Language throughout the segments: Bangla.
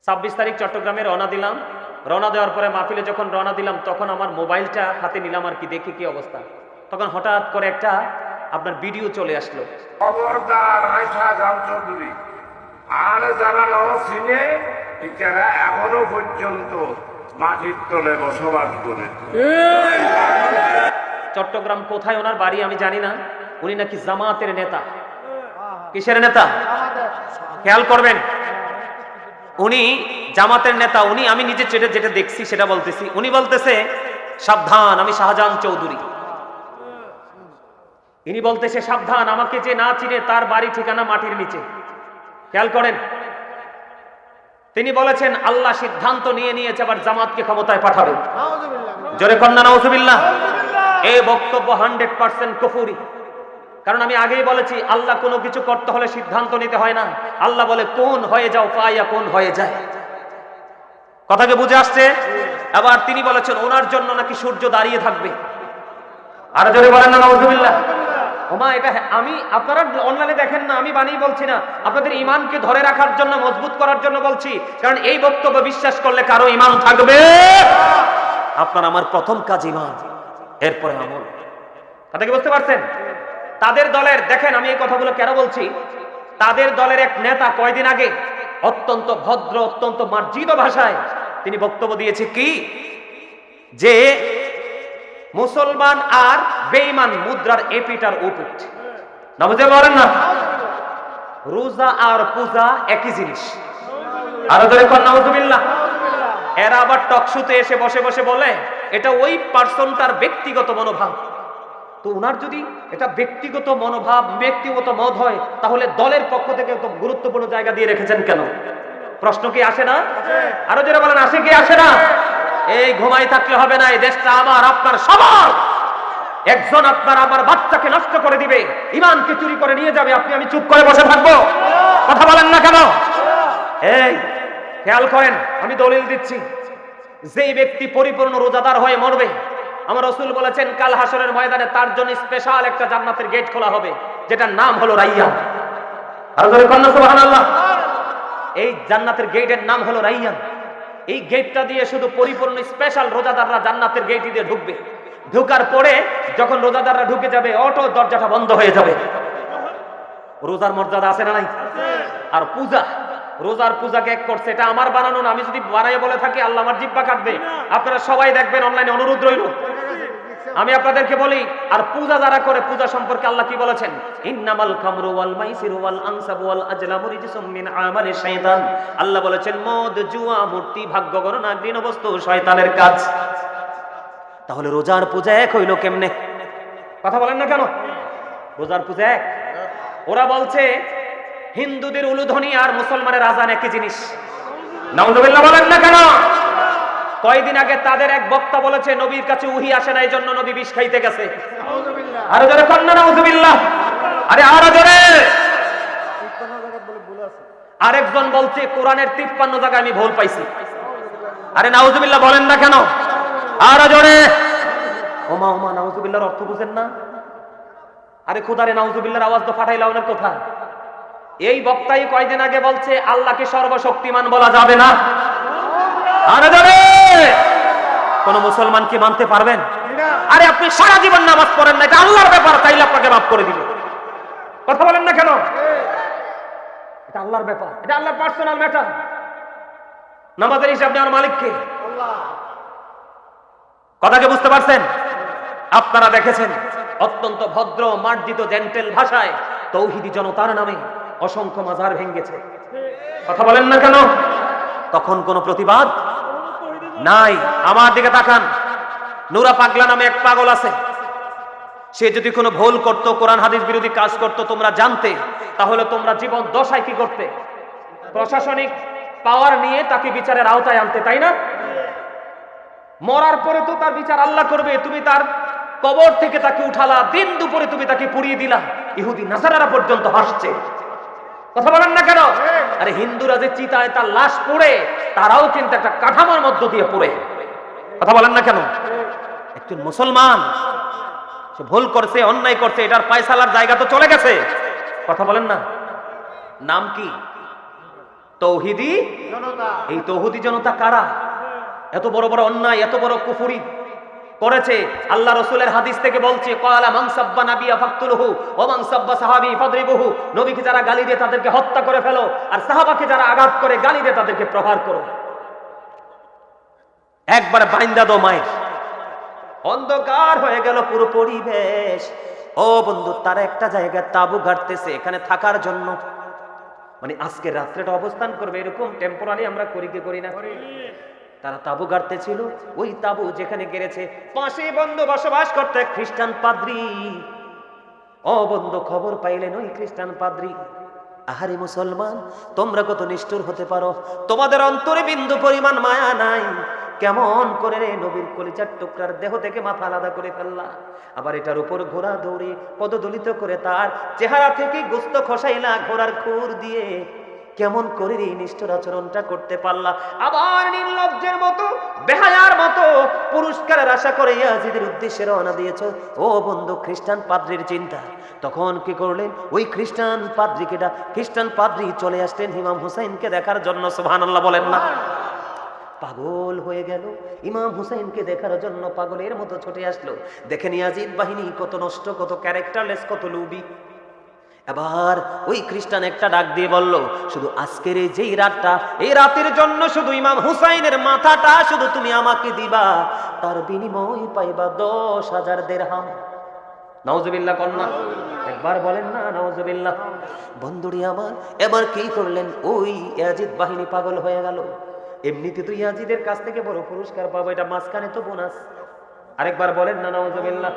26 তারিখ চট্টগ্রামে রওনা দিলাম। রওনা দেওয়ার পরে মাহফিলে যখন রওনা দিলাম তখন আমার মোবাইলটা হাতে নিলাম আর কি, দেখি কি অবস্থা। তখন হঠাৎ করে একটা আপনার ভিডিও চলে আসলো। খবরদার আয়সা জাম চৌধুরী আর যারা চিনে এরা এখনো পর্যন্ত মাটির তলে বসবাস করে। চট্টগ্রাম কোথায় ওনার বাড়ি আমি জানি না, উনি নাকি জামাতের নেতা। কিসের নেতা খেয়াল করবেন, উনি জামাতের নেতা। উনি, আমি নিজে যেটা দেখছি সেটা বলতেছি। উনি বলতেছে সাবধান, আমি শাহজাহান চৌধুরী। ইনি বলতেছে সাবধান, আমাকে যে না চিনে তার বাড়ি ঠিকানা মাটির নিচে। খেয়াল করেন, তিনি বলেছেন আল্লাহ সিদ্ধান্ত নিয়ে নিয়েছে আবার জামাতকে ক্ষমতায় পাঠাবে। জোরে কন্যা নাউজুবিল্লাহ। এই বক্তব্য 100% কুফরি। কারণ আমি আগেই বলেছি আল্লাহ কোনো কিছু করতে হলে সিদ্ধান্ত নিতে হয় না, আল্লাহ বলে কোন হয়ে যাও, পাইয়া কোন হয়ে যায়। কথাকে বুঝে আসছে? আবার তিনি বলেছেন ওনার জন্য নাকি সূর্য দাঁড়িয়ে থাকবে। আর জোরে বলেন না নাউজুবিল্লাহ। ওমা, এটা আমি, আপনারা অনলাইনে দেখেন না, আমি বানিয়ে বলছি না, আপনাদের ঈমানকে ধরে রাখার জন্য, মজবুত করার জন্য বলছি। কারণ এই বক্তব্য বিশ্বাস করলে কারো ঈমান থাকবে। আপনার আমার প্রথম কাজ ঈমান, এরপরে আমল। কথা কি বুঝতে পারছেন? তাদের দলের, দেখেন আমি এই কথাগুলো কেন বলছি, তাদের দলের এক নেতা কয়দিন আগে অত্যন্ত ভদ্র, অত্যন্ত মার্জিত ভাষায় তিনি বক্তব্য দিয়েছে কি, যে মুসলমান আর বেঈমান মুদ্রার এপিট আর ওপিট। না বুঝতে পারেন না? রোজা আর পূজা একই জিনিস। আরো ধরে কর নাউজুবিল্লাহ। এরা আবার টকশোতে এসে বসে বসে বলে এটা ওই পার্সনটার ব্যক্তিগত মনোভাব। তো উনার যদি এটা ব্যক্তিগত মনোভাব, ব্যক্তিগত মত হয়, তাহলে দলের পক্ষ থেকে তো গুরুত্বপূর্ণ জায়গা দিয়ে রেখেছেন কেন? প্রশ্ন কি আসে না? আরো যারা বলেন আসে কি আসে না? এই ঘুমাই থাকলে হবে না, এই দেশটা আমার আপনার সবার। একজন আপনার আমার বাচ্চাকে নষ্ট করে দিবে, ঈমানকে চুরি করে নিয়ে যাবে, আপনি আমি চুপ করে বসে থাকবো? কথা বলেন না কেন? এই খেয়াল করেন, আমি দলিল দিচ্ছি, যেই ব্যক্তি পরিপূর্ণ রোজাদার হয়ে মরবে, আমার রাসূল বলেছেন কাল হাসরের ময়দানে তার জন্য স্পেশাল একটা জান্নাতের গেট খোলা হবে, যেটার নাম হলো রাইয়ান। আর জোরে কন্যা সুবহানাল্লাহ। এই জান্নাতের গেটের নাম হলো রাইয়ান। এই গেটটা দিয়ে শুধু পরিপূর্ণ স্পেশাল রোজাদাররা জান্নাতের গেট দিয়ে ঢুকবে। ঢোকার পরে যখন রোজাদাররা ঢুকে যাবে, অটো দরজাটা বন্ধ হয়ে যাবে। রোজার মর্যাদা আছে না নাই? আর পূজা, রোজার পূজাকে এক করছে, এটা আমার বানানো না। আমি যদি বানাই বলে থাকি আল্লাহ আমার জিহ্বা কাটবে। আপনারা সবাই দেখবেন, অনলাইনে অনুরোধ রইল, আমি আপনাদেরকে বলি। আর পূজা যারা করে, পূজা সম্পর্কে আল্লাহ কি বলেছেন? ইন্নামাল খামরু ওয়াল মাইসিরু ওয়াল আনসাবু ওয়াল আজলামু রিজসুম মিন আমালি শাইতান। আল্লাহ বলেছেন মদ, জুয়া, মূর্তি, ভাগ্য গণনা, ঘৃণ্য বস্তু শয়তানের কাজ। তাহলে রোজার পূজা এক হইল কেমনে? কথা বলেন না কেন? রোজার পূজা এক। ওরা বলছে হিন্দুদের উলুধ্বনি আর মুসলমানের আযান একই জিনিস। নাউজুবিল্লাহ বলেন না কেন? কয়দিন আগে তাদের এক বক্তা বলেছে নবীর কাছে ওহী আসে না, এই জন্য নবী বিষ খাইতে গেছে। আরো জোরে কন্যা নাউজুবিল্লাহ। আরে আরো জোরে। আরেকজন বলছে কোরআনের 53 জায়গায় আমি ভুল পাইছি। আরে নাউজুবিল্লাহ বলেন না কেন? আরো জোরে। ওমা ওমা, নাউজুবিল্লাহর অর্থ বুঝেন না? আরে খোদারে, নাউজুবিল্লাহর আওয়াজ তো ফাটাইলা ওনার কোথায়? এই বক্তাই কয়দিন আগে বলছে আল্লাহকে সর্বশক্তিমান বলা যাবে না। আরে জোরে। কোন মুসলমান কি মানতে পারবেন? আরে আপনি সারা জীবন নামাজ পড়েন না, এটা আল্লাহর ব্যাপার, তাইলে আপনাকে মাফ করে দিবে। কথা বলেন না কেন? এটা আল্লাহর ব্যাপার, এটা আল্লাহর পার্সোনাল ম্যাটার। নামাজের হিসাব নেওয়ার মালিক কে? আল্লাহ। কথাকে বুঝতে পারছেন? আপনারা দেখেছেন অত্যন্ত ভদ্র, মার্জিত, জেন্টেল ভাষায় তৌহিদি জনতার নামে অসংখ্য মাজার ভেঙেছে। কথা বলেন না কেন? তখন কোনো প্রতিবাদ নাই। আমার দিকে তাকান, নুরা পাগলা নামে এক পাগল আছে। সে যদি কোনো ভুল করতো, কোরআন হাদিস বিরোধী কাজ করতো, তোমরা জানতে, তাহলে তোমরা জীবন দশায় কি করতে? প্রশাসনিক পাওয়ার নিয়ে তাকে বিচারের আওতায় আনতে, তাই না? মরার পরে তো তার বিচার আল্লাহ করবে। তুমি তার কবর থেকে তাকে উঠালা, দিন দুপুরে তুমি তাকে পুড়িয়ে দিলা, ইহুদি নাসারারা পর্যন্ত হাসছে। কথা বলেন না কেন? আরে হিন্দুরা যে চিতায় তার লাশ পড়ে, তারাও কিন্তু একটা কাঠামোর মধ্য দিয়ে পড়ে। কথা বলেন না কেন? একজন মুসলমান, সে ভুল করছে, অন্যায় করছে, এটার ফায়সালার জায়গা তো চলে গেছে। কথা বলেন না? নাম কি? তৌহিদি জনতা এই তৌহিদি জনতা কারা? এত বড় বড় অন্যায়, এত বড় কুফরি করেছে। আল্লাহ রাসূলের হাদিস থেকে বলছে, ক্বালা মান সাব্বা নাবিয়া ফাকতুলহু ওয়া মান সাব্বা সাহাবী ফাদরিবুহু। নবীকে যারা গালি দেয় তাদেরকে হত্যা করে ফেলো, আর সাহাবাকে যারা আঘাত করে গালি দেয় তাদেরকে প্রহার করো। একবার বাইন্দা দাও মায়ের। অন্ধকার হয়ে গেল পুরো পরিবেশ। ও বন্ধু, তারা একটা জায়গায় তাঁবু গাড়তেছে এখানে থাকার জন্য, মানে আজকে রাত্রেটা অবস্থান করবে এরকম টেম্পোরারি আমরা করি কি করি না? তারা তাঁবু গাড়তেছিল। ওই তাঁবু যেখানে গেড়েছে পাশে বন্ধু বসবাস করতে খ্রিস্টান পাদ্রী। ও বন্ধু, খবর পাইলেন ওই খ্রিস্টান পাদ্রী, আহারে মুসলমান, তোমরা কত নিষ্ঠুর হতে পারো, তোমাদের অন্তরে বিন্দু পরিমাণ মায়া নাই, কেমন করে রে নবীর কলিজার টুকরার দেহ থেকে মাথা আলাদা করে ফেললা, আবার এটার উপর ঘোড়া দৌড়ে পদদলিত করে তার চেহারা থেকে গোস্ত খসাইলা ঘোড়ার খুর দিয়ে, কেমন করে এই নিষ্ঠুর আচরণটা করতে পারলা, আবার নির্লজ্জের মতো বেহায়ার মতো পুরস্কারের আশা করে ইয়াজিদের উদ্দেশ্যে রওনা দিয়েছ। ও বন্ধু, খ্রিস্টান পাদ্রীর চিন্তা। তখন কি করলেন? ওই খ্রিস্টান পাদ্রী চলে আসলেন ইমাম হুসাইনকে দেখার জন্য। সুবহানাল্লাহ বলেন না? পাগল হয়ে গেল, ইমাম হুসাইনকে দেখার জন্য পাগলের মতো ছুটে আসলো। দেখেন ইয়াজিদ বাহিনী কত নষ্ট, কত ক্যারেক্টারলেস, কত লুবি। এবার ওই খ্রিস্টান একটা ডাক দিয়ে বলল, শুধু আজকের এই যেই রাতটা, এই রাতের জন্য শুধু ইমাম হুসাইনের মাথাটা শুধু তুমি আমাকে দিবা, তার বিনিময় পাইবা 10,000 দিরহাম। নাউজুবিল্লাহ কন্যা, একবার বলেন না নাউজুবিল্লাহ। বন্ধুরি আমার, এবার কি করলেন? ওই ইয়াজিদ বাহিনী পাগল হয়ে গেল। এমনিতে তো ইয়াজিদের কাছ থেকে বড় পুরস্কার পাবো, এটা মাঝখানে তো বোনাস। আরেকবার বলেন না নাউজুবিল্লাহ।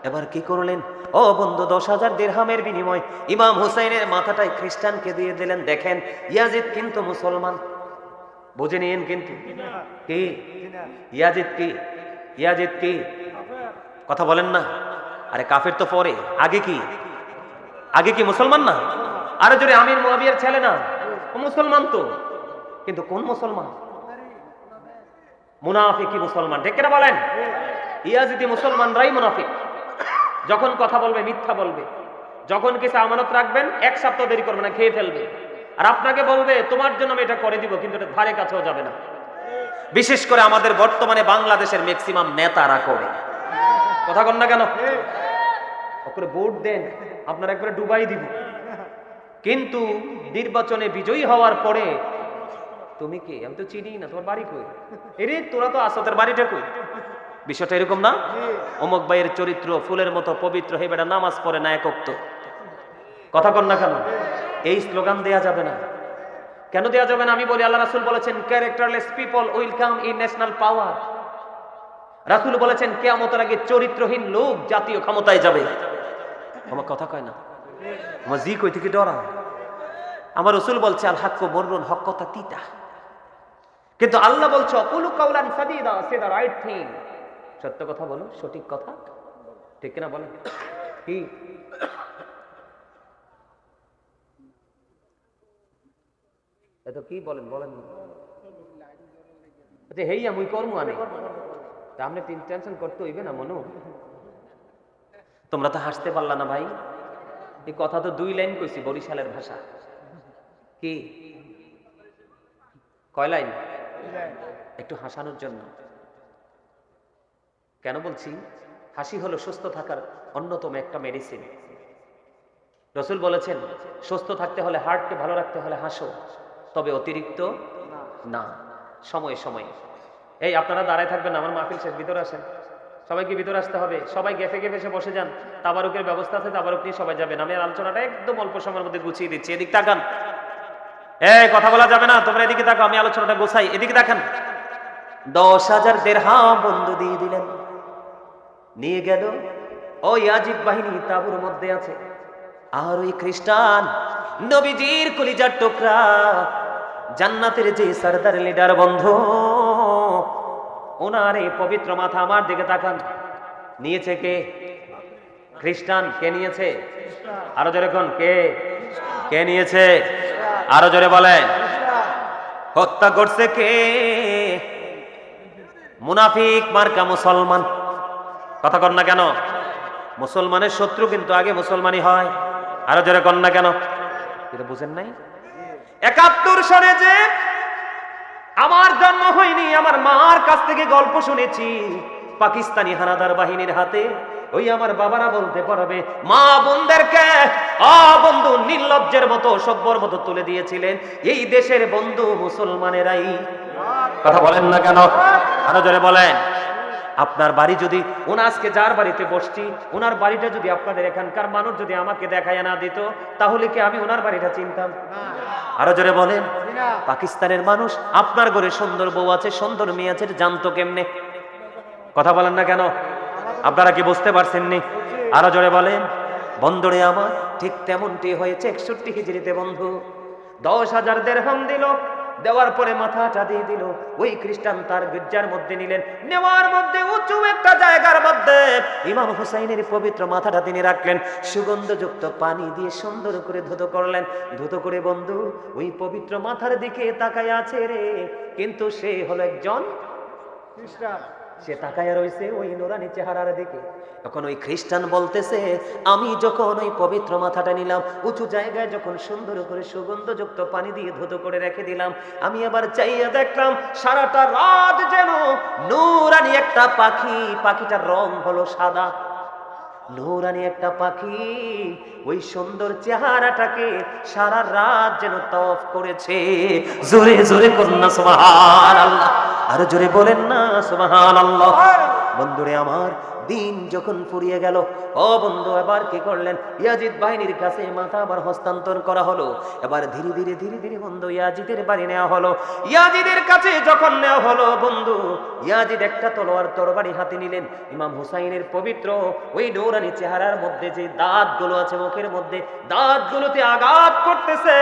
এবার কি করলেন? ও বন্ধু, 10,000 দিরহামের বিনিময় ইমাম হুসাইনের মাথাটাই খ্রিস্টানকে দিয়ে দিলেন। দেখেন, ইয়াজিদ কিন্তু মুসলমান, বুঝে নিয়েন কিন্তু। কি ইয়াজিদ? কি কথা বলেন না? আরে কাফের তো পরে, আগে কি মুসলমান না? আরে জোরে, আমির মুয়াবিয়ার ছেলে না, ও মুসলমান তো, কিন্তু কোন মুসলমান? মুনাফিকি মুসলমান, ঠিক না বলেন? ইয়াজিদি মুসলমানরাই মুনাফিক। যখন কথা বলবে মিথ্যা বলবে, যখন কিছু আমানত রাখবেন 1 সপ্তাহ দেরি করবে না, খেয়ে ফেলবে। আর আপনাকে বলবে তোমার জন্য আমি এটা করে দিব, কিন্তু এটা ধারে কাছেও যাবে না। বিশেষ করে আমাদের বর্তমানে বাংলাদেশের ম্যাক্সিমাম নেতারা করে। কথা কন না কেন? ওকে ভোট দেন, আপনারা একবারে ডুবাই দিব, কিন্তু নির্বাচনে বিজয়ী হওয়ার পরে তুমি কি? আমি তো চিনি না, তোমার বাড়ি কই? এরে তোরা তো আসো, তোর বাড়িটা কই? বিষয়টা এরকম না? অমুক ভাইয়ের চরিত্র ফুলের মতো পবিত্র, হে বেটা নামাজ পড়ে না একক্ত। কথা কন না কেন? এই স্লোগান দেয়া যাবে না। কেন দেয়া যাবে না? আমি বলি, আল্লাহ রাসূল বলেছেন, characterless people will come in national power. রাসূল বলেছেন, কিয়ামতের আগে চরিত্রহীন লোক জাতীয় ক্ষমতায় যাবে। আমার কথা কয় না, আমার জি কই থেকে ডরা। আমার রাসূল বলছে, আল হাক্কু মুররুন, হক কথা তিতা। কিন্তু আল্লাহ বলছে, কুলু কাওলান সাদীদা, সে দা রাইট থিং, সত্য কথা বলো, সঠিক কথা। ঠিক কিনা বলেন? কি এত কি বলেন না? আচ্ছা, হেইয়া মুই কর্ম আনে তা আপনি টেনশন করতে হইবে না মনু। তোমরা তো হাসতে পারলা না ভাই, এই কথা তো 2 লাইন কইছি বরিশালের ভাষা। কি কয় লাইন? একটু হাসানোর জন্য। কেন বলছি? হাসি হলো সুস্থ থাকার অন্যতম একটা মেডিসিন। রাসূল বলেছেন, সুস্থ থাকতে হলে, হার্টকে ভালো রাখতে হলে হাসো, তবে অতিরিক্ত না, সময়ে সময়ে। এই আপনারা দাঁড়ায় থাকবেন না, আমার মাহফিল শেষ, ভিতরে আসেন। সবাইকে ভিতরে আসতে হবে, সবাই গেফে এসে বসে যান। তাবারুকের ব্যবস্থা আছে, তাবারুক নিয়ে সবাই যাবেন। আমি আলোচনাটা একদম অল্প সময়ের মধ্যে গুছিয়ে দিচ্ছি। এদিক তাকান, কথা বলা যাবে না, তোমরা এদিকে তাকাও, আমি আলোচনাটা গোছাই। এদিকে দেখেন, 10,000 দিরহাম বন্ধু দিয়ে দিলেন, নিয়ে গেল। ওই ইয়াজিদ বাহিনী তাঁবুর মধ্যে আছে, আর ওই খ্রিস্টান নবীজির কলিজার টুকরা, জান্নাতের যে সরদার লিডার বন্ধু, ওনার এই পবিত্র মাথা আমার দিকে তাকান। নিয়েছে কে? খ্রিস্টান। কে নিয়েছে? আরো জোরে কোন? কে নিয়েছে? আরো জোরে বলেন। হত্যা করছে কে? মুনাফিক মার্কা মুসলমান। কথা কন না কেন? মুসলমানের শত্রু কিন্তু আগে মুসলমানই হয়। আরো জোরে কন না কেন? এটা বুঝেন নাই? 71 সনে যে আমার জন্ম হয়নি, আমার মার কাছ থেকে গল্প শুনেছি, পাকিস্তানি হানাদার বাহিনীর হাতে ওই আমার বাবারা বলতে পারবে, মা বোনদেরকে বন্ধু নির্লজ্জের মতো সভ্যর মতো তুলে দিয়েছিলেন এই দেশের বন্ধু মুসলমানেরাই। কথা বলেন না কেন? আরো জোরে বলেন। আপনার বাড়ি যদি আজকে যার বাড়িতে বসছি, ওনার বাড়িটা যদি আপনাদের এখানকার মানুষ যদি আমাকে দেখায় না দিত, তাহলে কি আমি ওনার বাড়িটা চিনতাম? আরো জোরে বলেন। পাকিস্তানের মানুষ আপনার ঘরে সুন্দর বউ আছে, সুন্দর মেয়ে আছে, জানতো কেমনে? কথা বলেন না কেন? আপনারা কি বুঝতে পারছেন নি? আরো জোরে বলেন। বন্ধুরে আমার ঠিক তেমনটি হয়েছে 61 হিজরিতে বন্ধু। 10,000 দিরহাম দিল, দেওয়ার পরে মাথাটা দিয়ে দিল। ওই খ্রিস্টান তার গির্জার মধ্যে নিলেন, নেওয়ার মধ্যে উঁচু একটা জায়গার মধ্যে ইমাম হুসাইনের পবিত্র মাথাটা তিনি রাখলেন, সুগন্ধযুক্ত পানি দিয়ে সুন্দর করে ধুতো করলেন। ধুতো করে বন্ধু ওই পবিত্র মাথার দিকে তাকায় আছে রে, কিন্তু সে হলো একজন খ্রিস্টান। সে তাকায় রয়েছে ওই নুরানি চেহারার দিকে। তখন ওই খ্রিস্টান বলতেছে, আমি যখন ওই পবিত্র মাথাটা নিলাম, উঁচু জায়গায় যখন সুন্দর করে সুগন্ধযুক্ত পানি দিয়ে ধুতো করে রেখে দিলাম, আমি আবার চাইয়া দেখলাম সারাটা রাত যেন নুরানি একটা পাখি, পাখিটার রং হলো সাদা। নুরানি একটা পাখি ওই সুন্দর চেহারাটাকে সারা রাত যেন তওয়াফ করেছে। জোরে জোরে কন্যা সুবহানাল্লাহ। আর জোরে বলেন না সুবহানাল্লাহ। বন্ধুরে আমার, দিন যখন ফুরিয়ে গেল, ও বন্ধু এবার কি করলেন? ইয়াজিদ বাহিনীর কাছে মাথা আবার হস্তান্তর করা হলো। এবার ধীরে ধীরে ধীরে ধীরে বন্ধু ইয়াজিদের বাড়ি নেওয়া হলো। ইয়াজিদের কাছে যখন নেওয়া হলো বন্ধু, ইয়াজিদ একটা তরবারি হাতে নিলেন। ইমাম হুসাইনের পবিত্র ওই নূরানি চেহারার মধ্যে যে দাঁতগুলো আছে, মুখের মধ্যে দাঁতগুলোতে আঘাত করতেছে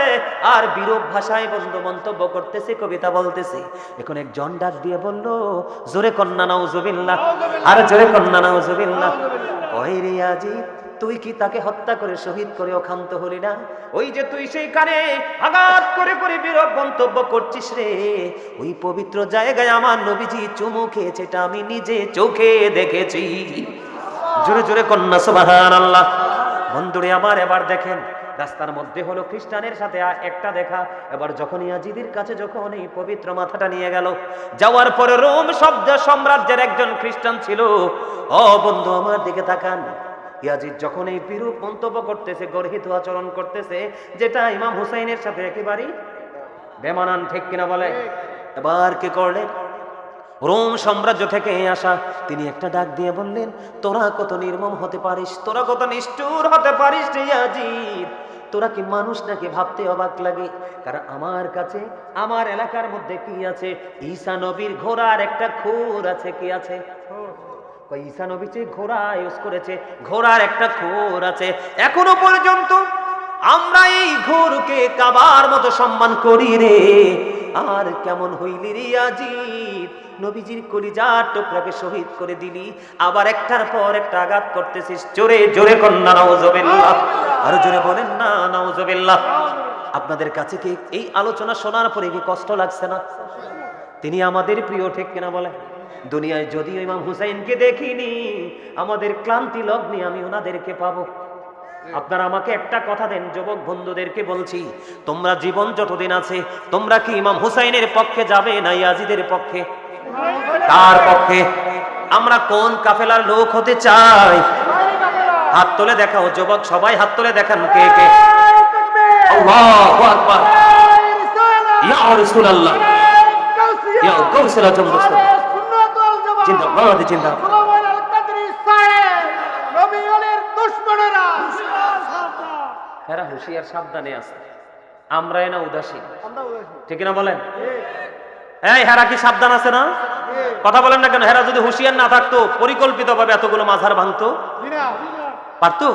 আর বিরূপ ভাষায় বন্ধু মন্তব্য করতেছে, কবিতা বলতেছে। এখন একজন ডাক দিয়ে বলল, জোরে কন্যা নাউজুবিল্লাহ। আর জোরে কন্যা নাউজুবিল্লাহ। ওই রে ইয়াজিদ, তুই কি তাকে হত্যা করে শহীদ করেও ক্ষান্ত হলি না? ওই যে তুই সেইখানে আঘাত করে করে বিরূপ মন্তব্য করছিস রে, ওই পবিত্র জায়গায় আমার নবীজি চুমু খেয়েছে, এটা আমি নিজে চোখে দেখেছি। জোরে জোরে কন্যা সুবহানাল্লাহ। বন্ধুরে আমার, এবার দেখেন রাস্তার মধ্যে হলো খ্রিস্টানের সাথে একটা দেখা। এবার যখন ইয়াজিদের কাছে যখন এই পবিত্র মাথাটা নিয়ে গেল, যাওয়ার পরে রোম শব্দ সাম্রাজ্যের একজন খ্রিস্টান ছিল। ও বন্ধু আমার দিকে তাকান। ইয়াজিদ যখন এই বিরূপ মন্তব্য করতেছে, গর্হিত আচরণ করতেছে, যেটা ইমাম হুসাইনের সাথে একেবারেই বেমানান, ঠিক কিনা বলে? এবার কি করলেন? রোম সাম্রাজ্য থেকে আসা তিনি একটা ডাক দিয়ে বললেন, তোরা কত নির্মম হতে পারিস, তোরা কত নিষ্ঠুর হতে পারিস রে ইয়াজিদ, তোরা কি মানুষ নাকি? ভাবতে অবাক লাগে। কারণ আমার কাছে আমার এলাকার মধ্যে কি আছে? ঈসা নবীর ঘোড়ার একটা খুর আছে। কি আছে? ঈসা নবী যে ঘোড়া ইউজ করেছে, ঘোড়ার একটা খুর আছে। এখনো পর্যন্ত আমরা এই ঘোরকে কাবার মতো সম্মান করি রে। আর কেমন হইলি রে ইয়াজিদ, নবীজির কলিজার টুকরাকে শহীদ করে দিলি, আবার একটার পর একটা আঘাত করতেছিস। জোরে জোরে কন্যা নাউজুবিল্লাহ। আর জোরে বলেন না নাউজুবিল্লাহ। আপনাদের কাছে কি এই আলোচনা শোনার পরে কি কষ্ট লাগছে না? তিনি আমাদের প্রিয়, ঠিক কিনা বলে? দুনিয়ায় যদিও ইমাম হুসাইনকে দেখিনি, আমাদের ক্লান্তি লগ্নে আমি ওনাদেরকে পাবো। আপনারা আমাকে একটা কথা দেন, যুবক বন্ধুদেরকে বলছি, তোমরা জীবন যতদিন আছে, তোমরা কি ইমাম হুসাইনের পক্ষে যাবে না ইয়াজিদের পক্ষে? কার পক্ষে? আমরা কোন কাফেলার লোক হতে চাই? হাত তুলে দেখাও যুবক, সবাই হাত তুলে দেখান কে কে। আল্লাহু আকবার। ইয়া রাসূলুল্লাহ, ইয়া গাউসুল আজম রাসূল, জিন্দাবাদ জিন্দাবাদ। এরা হুঁশিয়ার, সাবধানে আছে, আমরা না উদাসীন, ঠিক না বলেন? এই হেরা কি সাবধান আছে না? কথা বলেন না কেন? হেরা যদি হুঁশিয়ার না থাকতো, পরিকল্পিত ভাবে এতগুলো মাঝার ভাঙতো পারতো?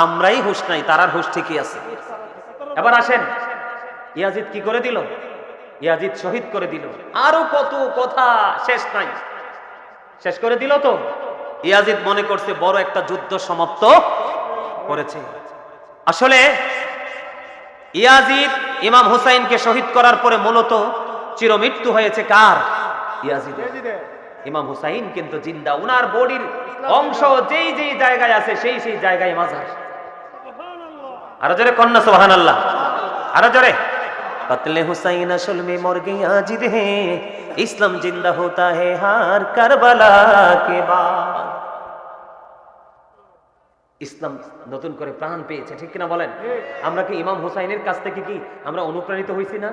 আমরাই হুঁশ নাই, তারার হুঁশ ঠিকই আছে। এবার আসেন, ইয়াজিদ কি করে দিল? ইয়াজিদ শহীদ করে দিল। আরো কত কথা শেষ নাই, শেষ করে দিল তো। ইয়াজিদ মনে করছে বড় একটা যুদ্ধ সমাপ্ত করেছে। আসলে ইয়াজিদ ইমাম হুসাইনকে শহীদ করার পরে মূলত চিরমৃত্যু হয়েছে কার? ইয়াজিদের। ইমাম হুসাইন কিন্তু জিন্দা, উনার বডির অংশ যেই যেই জায়গায় আছে সেই সেই জায়গায় মাজার। আরো জোরে কন্যা সুবহানাল্লাহ। আরো জোরে। कत्ले हुसैन असल में मर गया जिद है इस्लाम जिंदा होता है हार करबला के बाद। ইসলাম নতুন করে প্রাণ পেয়েছে, ঠিক কিনা বলেন? আমরা কি ইমাম হুসাইনের কাছ থেকে কি আমরা অনুপ্রাণিত হইছি না?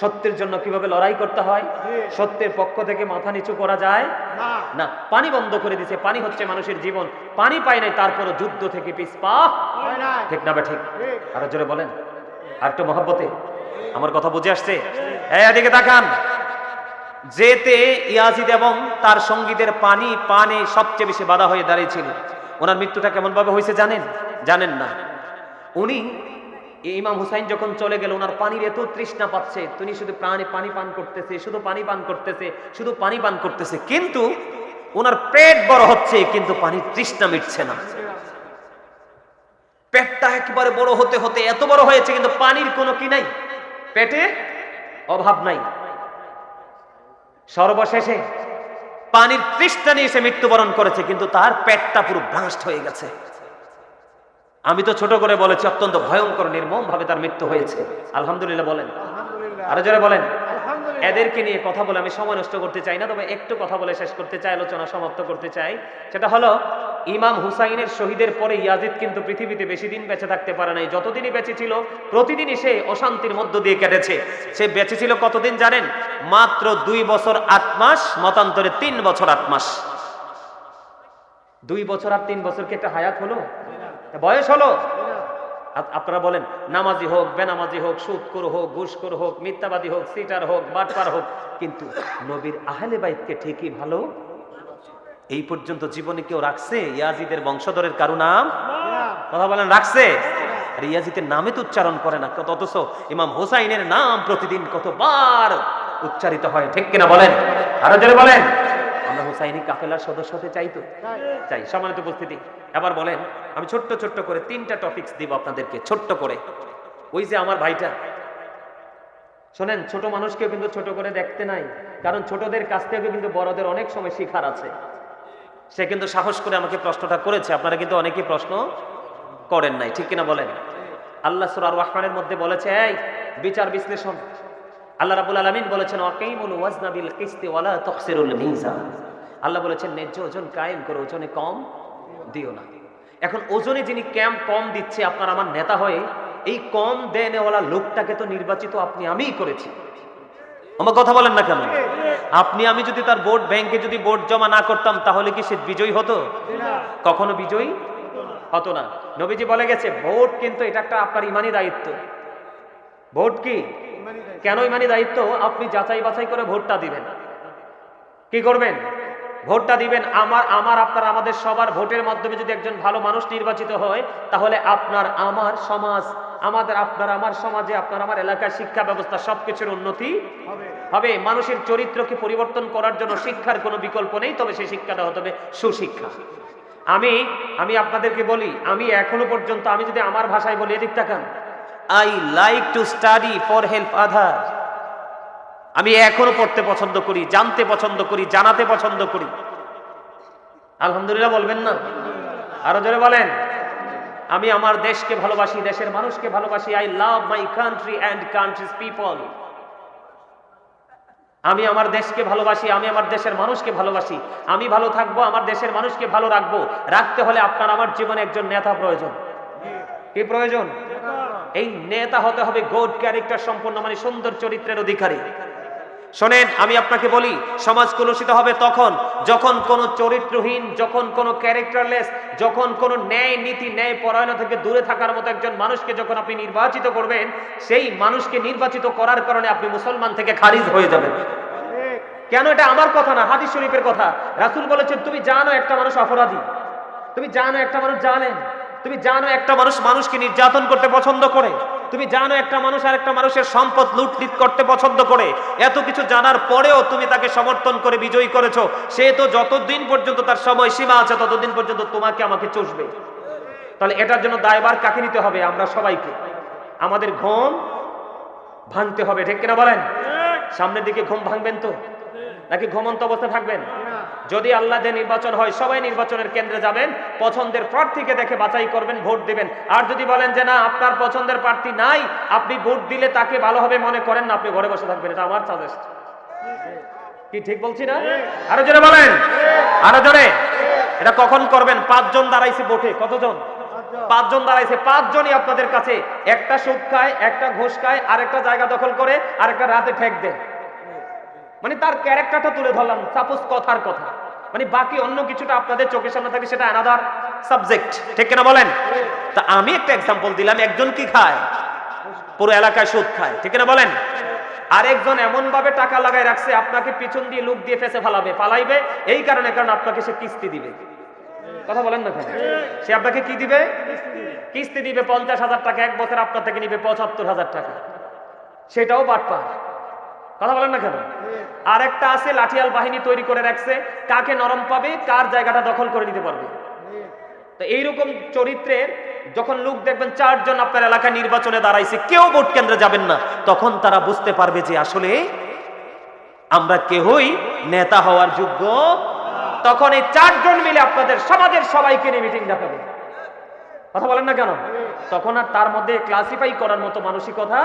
সত্যের জন্য কিভাবে লড়াই করতে হয়, সত্যের পক্ষ থেকে মাথা নিচু করা যায় না। পানি বন্ধ করে দিছে, পানি হচ্ছে মানুষের জীবন, পানি পায় নাই তারপরও যুদ্ধ থেকে পিছপা হয় না, ঠিক না? ঠিক। আরো জোরে বলেন, আর একটু মহব্বতে। আমার কথা বুঝে আসছে? এদিকে তাকান। যেতে ইয়াজিদ এবং তার সঙ্গীদের পানি পানে সবচেয়ে বেশি বাধা হয়ে দাঁড়িয়েছিল। ওনার মৃত্যুটা কেমন ভাবে হয়েছে জানেন? জানেন না? উনি ইমাম হুসাইন যখন চলে গেল, ওনার পানির এত তৃষ্ণা পাচ্ছে, তিনি শুধু প্রাণে পানি পান করতেছে, শুধু পানি পান করতেছে, শুধু পানি পান করতেছে, কিন্তু ওনার পেট বড় হচ্ছে, কিন্তু পানির তৃষ্ণা মিটছে না। পেটটা একেবারে বড় হতে হতে এত বড় হয়েছে, কিন্তু পানির কোনো কি নাই, পেটে অভাব নাই। সর্বশেষে পানির তৃষ্ণা নিয়ে সে মৃত্যুবরণ করেছে, কিন্তু তার পেটটা পুরো ব্লাস্ট হয়ে গেছে। আমি তো ছোট করে বলেছি, অত্যন্ত ভয়ঙ্কর নির্মম ভাবে তার মৃত্যু হয়েছে। আলহামদুলিল্লাহ বলেন, আরো জোরে বলেন। এদেরকে নিয়ে কথা বলে আমি সময় নষ্ট করতে চাই না, তবে একটু কথা বলে শেষ করতে চাই, আলোচনা সমাপ্ত করতে চাই। সেটা হলো, ইমাম হুসাইনের শহীদের পরে ইয়াজিদ কিন্তু পৃথিবীতে বেশি দিন বেঁচে থাকতে পারে নাই। যতদিনই বেঁচে ছিল, প্রতিদিনই সে অশান্তির মধ্য দিয়ে কেটেছে। সে বেঁচে ছিল কতদিন জানেন? মাত্র 2 বছর 8 মাস, মতান্তরে 3 বছর 8 মাস। 2 বছর আর 3 বছর কি একটা হায়াত হলো? বয়স হলো? আপনারা বলেন, নামাজি হোক, বেনামাজি হোক, সুদখোর হোক, ঘুষখোর হোক, মিথ্যাবাদী হোক, সিটার হোক, বাটপার হোক, কিন্তু নবীর আহলে বাইতকে ঠিকই ভালো এই পর্যন্ত জীবনে কেউ রাখছে? ইয়াজিদের বংশধরের কারো নাম কথা বলেন রাখছে? আর ইয়াজিদের নামে তো উচ্চারণ করে না, অথচ ইমাম হুসাইনের নাম প্রতিদিন কতবার উচ্চারিত হয়, ঠিক কিনা বলেন? আরো জোরে বলেন। আমরা হুসাইনি কাফেলার সদস্য হতে চাই তো? চাই। সম্মানিত উপস্থিতি, এবার বলেন, আমি ছোট্ট ছোট্ট করে 3টা টপিকস দিব আপনাদেরকে, ছোট্ট করে। ওই যে আমার ভাইটা, শোনেন, ছোট মানুষকেও কিন্তু ছোট করে দেখতে নাই, কারণ ছোটদের কাছ থেকে কিন্তু বড়দের অনেক সময় শিখার আছে। সে কিন্তু সাহস করে আমাকে প্রশ্নটা করেছে, আপনারা কিন্তু অনেকেই প্রশ্ন করেন নাই, ঠিক কিনা বলেন? আল্লাহ সূরা আর-রাহমানের মধ্যে বলেছে, এই বিচার বিশ্লেষণ। আল্লাহ রাব্বুল আলামিন বলেছেন, ওয়াকিমুল ওয়াজনা বিল কিসতি ওয়ালা তুখসিরুল মিজান। আল্লাহ বলেছেন, ন্যায্য ওজন কায়েম করো, ওজনে কম দিও না। এখন ওজনে যিনি কম দিচ্ছে আপনার আমার নেতা হয়ে, এই কম দেনেওয়ালা লোকটাকে তো নির্বাচিত আপনি আমিই করেছি। আমার কথা বলেন না কেন? আপনি আমি যদি তার ভোট ব্যাংকে যদি ভোট জমা না করতাম, তাহলে কি সে বিজয়ী হতো? কখনো বিজয়ী হতো না। নবীজি বলে গেছে, ভোট কিন্তু এটা একটা আপনার ইমানি দায়িত্ব। ভোট কি? কেন ইমানি দায়িত্ব? আপনি যাচাই বাছাই করে ভোটটা দিবেন। কি করবেন? ভোটটা দিবেন। আপনার আমাদের সবার ভোটের মাধ্যমে যদি একজন ভালো মানুষ নির্বাচিত হয়, তাহলে আপনার আমার সমাজ, আপনার আমার সমাজে, আপনার আমার এলাকার শিক্ষা ব্যবস্থা সবকিছুর উন্নতি হবে। মানুষের চরিত্রকে পরিবর্তন করার জন্য শিক্ষার কোনো বিকল্প নেই, তবে সেই শিক্ষাটা হতে হবে সুশিক্ষা। আমি আপনাদেরকে বলি, আমি এখনো পর্যন্ত, আমি যদি আমার ভাষায় বলি, এদিক তাকান, I like to study for help আদার। আমি এখনো পড়তে পছন্দ করি, জানতে পছন্দ করি, জানাতে পছন্দ করি। আলহামদুলিল্লাহ বলবেন না? আরো জোরে বলেন। আমি আমার দেশকে ভালোবাসি, দেশের মানুষকে ভালোবাসি। I love my country and countries people. আমি আমার দেশকে ভালোবাসি, আমি আমার দেশের মানুষকে ভালোবাসি। আমি ভালো থাকবো, আমার দেশের মানুষকে ভালো রাখবো। রাখতে হলে আপনার আমার জীবনে একজন নেতা প্রয়োজন। কি প্রয়োজন? এই নেতা হতে হবে গুড ক্যারেক্টার সম্পন্ন, মানে সুন্দর চরিত্রের অধিকারী। শোনেন, আমি আপনাকে বলি, সমাজ কলুষিত হবে তখন যখন কোন চরিত্রহীন, যখন কোন ক্যারেক্টারলেস, যখন কোন ন্যায় নীতি, ন্যায় পরায়ণ থেকে দূরে থাকার মতো একজন মানুষকে যখন আপনি নির্বাচিত করবেন, সেই মানুষকে নির্বাচিত করার কারণে আপনি মুসলমান থেকে খারিজ হয়ে যাবেন। কেন? এটা আমার কথা না, হাদিস শরীফের কথা। রাসূল বলেছেন, তুমি জানো একটা মানুষ অপরাধী, তুমি জানো একটা মানুষ জালেম, তুমি জানো একটা মানুষ মানুষকে নির্যাতন করতে পছন্দ করে, তুমি জানো একটা মানুষ আর একটা মানুষের সম্পদ লুটলিট করতে পছন্দ করে। এত কিছু জানার পরেও তুমি তাকে সমর্থন করে বিজয়ী করেছো। সে তো যতদিন পর্যন্ত তার সময় সীমা আছে, ততদিন পর্যন্ত তোমাকে আমাকে চষবে। তাহলে এটার জন্য দায়ভার কাকে নিতে হবে? আমরা সবাইকে। আমাদের ঘুম ভাঙতে হবে, ঠিক কিনা বলেন? সামনের দিকে ঘুম ভাঙবেন তো, নাকি ঘুমন্ত অবস্থা থাকবেন? যদি আল্লাহ দিয়ে নির্বাচন হয় সবাই নির্বাচনের কেন্দ্রে যাবেন, পছন্দের প্রার্থীকে দেখে বাছাই করবেন, ভোট দিবেন। আর যদি বলেন যে না আপনার পছন্দের প্রার্থী নাই, আপনি ভোট দিলে তাকে ভালোভাবে মনে করেন না, আপনি ঘরে বসে থাকবেন। এটা আমার সাজেস্ট। কি ঠিক বলছি না? আরো জোরে বলেন, আরো জোরে। এটা কখন করবেন? 5 জন দাঁড়াইছে ভোটে। কতজন? 5 জন দাঁড়াইছে। 5 জনই আপনাদের কাছে একটা সুদ খায়, একটা ঘুষ খায়, আরেকটা জায়গা দখল করে, আরেকটা রাতে ঠেক দেয়। মানে তার ক্যারেক্টারটা তুলে ধরলাম, সাপোজ কথার কথা। মানে বাকি অন্য কিছুটা আপনাদের চোখের সামনে থাকে, সেটা অ্যানাদার সাবজেক্ট। ঠিক কিনা বলেন? তা আমি একটা এক্সাম্পল দিলাম, একজন কি খায়? পুরো এলাকায় সুদ খায়। ঠিক কিনা বলেন? আরেকজন এমন ভাবে টাকা লাগায় রাখছে, আপনাকে পিছন দিয়ে লুক দিয়ে ফেসে ফালাইবে এই কারণে, কারণ আপনাকে সে কিস্তি দিবে। কথা বলেন না কেন? সে আপনাকে কি দিবে? কিস্তি দিবে। 50,000 টাকা এক বছর আপনার থেকে নিবে 75,000 টাকা। সেটাও বাটপার। কথা বলেন না কেন? আরেকটা আছে লাঠিয়াল বাহিনী তৈরি করে রাখছে, কাকে নরম পাবে, কার জায়গাটা দখল করে নিতে পারবে। তো এইরকম চরিত্রের যখন লোক দেখবেন 4 জন আপনার এলাকায় নির্বাচনে দাঁড়াইছে, কেউ ভোট কেন্দ্রে যাবেন না, তখন তারা বুঝতে পারবে যে আসলে আমরা কেউই নেতা হওয়ার যোগ্য। তখন এই 4 জন মিলে আপনাদের সমাজের সবাইকে নিয়ে মিটিং ডাকাবে। কথা বলেন না কেন? তখন আর তার মধ্যে ক্লাসিফাই করার মতো মানসিকতা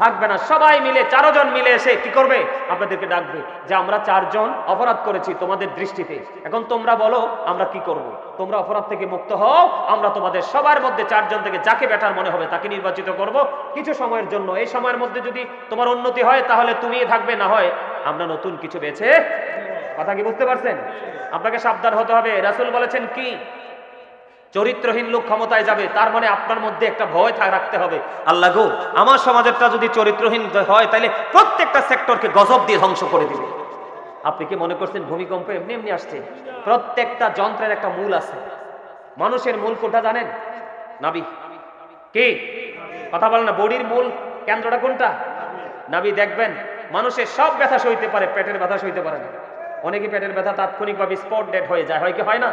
থাকবে না। সবাই মিলে 4 জন মিলে এসে কি করবে? আপনাদেরকে ডাকবে যে আমরা 4 জন অপরাধ করেছি তোমাদের দৃষ্টিতে, এখন তোমরা বলো আমরা কি করব। তোমরা অপরাধ থেকে মুক্ত হও, আমরা তোমাদের সবার মধ্যে 4 জন থেকে যাকে বেটার মনে হবে তাকে নির্বাচিত করব কিছু সময়ের জন্য। এই সময়ের মধ্যে যদি তোমার উন্নতি হয় তাহলে তুমিই থাকবে, না হয় আমরা নতুন কিছু বেছে। কথা কি বুঝতে পারছেন? আপনাকে সাবধান হতে হবে। রাসূল বলেছেন কি, চরিত্রহীন লোক ক্ষমতায় যাবে, তার মানে আপনার মধ্যে একটা ভয় রাখতে হবে, আল্লাহ গো আমার সমাজেরটা যদি চরিত্রহীন হয় তাহলে প্রত্যেকটা সেক্টরকে গজব দিয়ে ধ্বংস করে দিবে। আপনি কি মনে করছেন ভূমিকম্প এমনি এমনি আসছে? প্রত্যেকটা যন্ত্রের একটা মূল আছে। মানুষের মূল কোনটা জানেন? নাভি। কি কথা বলেন না? বডির মূল কেন্দ্রটা কোনটা? নাভি। দেখবেন মানুষের সব ব্যথা সইতে পারে, পেটের ব্যথা সইতে পারে না। অনেকে পেটের ব্যথা তাৎক্ষণিকভাবে স্পট ডেড হয়ে যায়, হয় কি হয় না?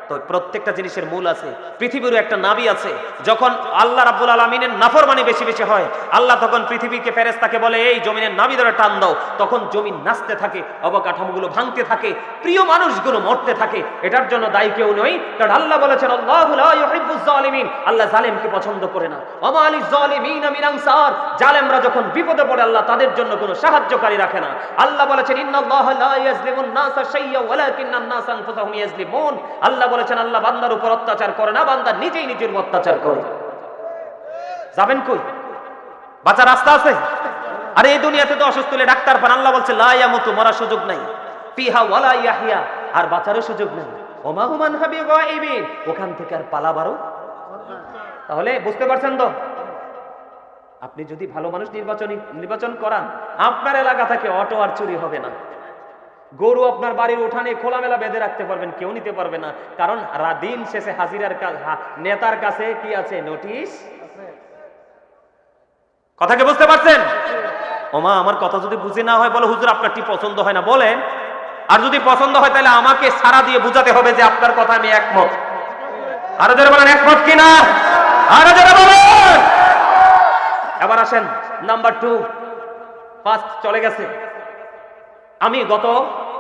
তো প্রত্যেকটা জিনিসের মূল আছে। পৃথিবীরও একটা নাভি আছে। যখন আল্লাহ রাব্বুল আলামিনের নাফরমানি বেশি বেশি হয়, আল্লাহ তখন পৃথিবীকে ফেরেশতাকে বলে এই জমিনের নাভি ধরে টান দাও। তখন জমিন নাচতে থাকে, অবকাঠামোগুলো ভাঙতে থাকে, প্রিয় মানুষগুলো মরতে থাকে। এটার জন্য দায়ী কেউ নয়, কারণ আল্লাহ বলেছেন আল্লাহু লা ইউহিব্বুজ জালিমিন, আল্লাহ জালেমকে পছন্দ করে না। ওয়া মা লিজ জালিমিনা মিন আনসার, জালেমরা যখন বিপদে পড়ে আল্লাহ তাদের জন্য কোনো সাহায্যকারী রাখে না। আল্লাহ বলেছেন ইন্নাল্লাহা লা ইয়াজলিমুন নাসা শাইয়্যা ওয়ালাকিন্নান নাসা আনফুসাহুম ইয়াজলিমুন, আল্লাহ বলেছেন আল্লাহ বান্দার উপর অত্যাচার করে না, বান্দা নিজেই নিজের উপর অত্যাচার করে। যাবেন কই? বাঁচার রাস্তা আছে? আরে এই দুনিয়াতে তো অসুস্থ হলে ডাক্তার পান, আল্লাহ বলছে লা ইয়ামুতু, মরার সুযোগ নাই, ফিহা ওয়ালা ইয়াহইয়া, আর বাঁচারও সুযোগ নেই, ওমা হুমান হাবি গায়বিন, ওখান থেকে আর পালাবারও। তাহলে বুঝতে পারছেন তো? আপনি যদি ভালো মানুষ নির্বাচন করান, আপনার এলাকা থেকে অটো আর চুরি হবে না। গরু আপনার বাড়ির উঠানে খোলামেলা বেঁধে রাখতে পারবেন, কেউ নিতে পারবে না, কারণ দিন শেষে হাজিরার নেতার কাছে কি আছে? নোটিশ। কথা কি বুঝতে পারছেন? ওমা আমার কথা যদি বুঝে না হয় বলো হুজুর আপনারটি পছন্দ হয় না, বলেন। আর যদি পছন্দ হয় তাহলে আমাকে সারা দিয়ে বুঝাতে হবে যে আপনার কথা আমি একমত। আরো যারা বলেন একমত কিনা? আরো যারা বলেন। এবার আসেন নাম্বার 2। ফার্স্ট চলে গেছে। আমি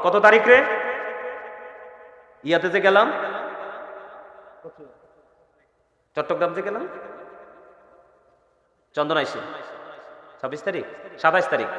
কত তারিখে ইয়াতে যে গেলাম, চট্টগ্রাম যে গেলাম, চন্দনাইশে 26 তারিখ, 27 তারিখ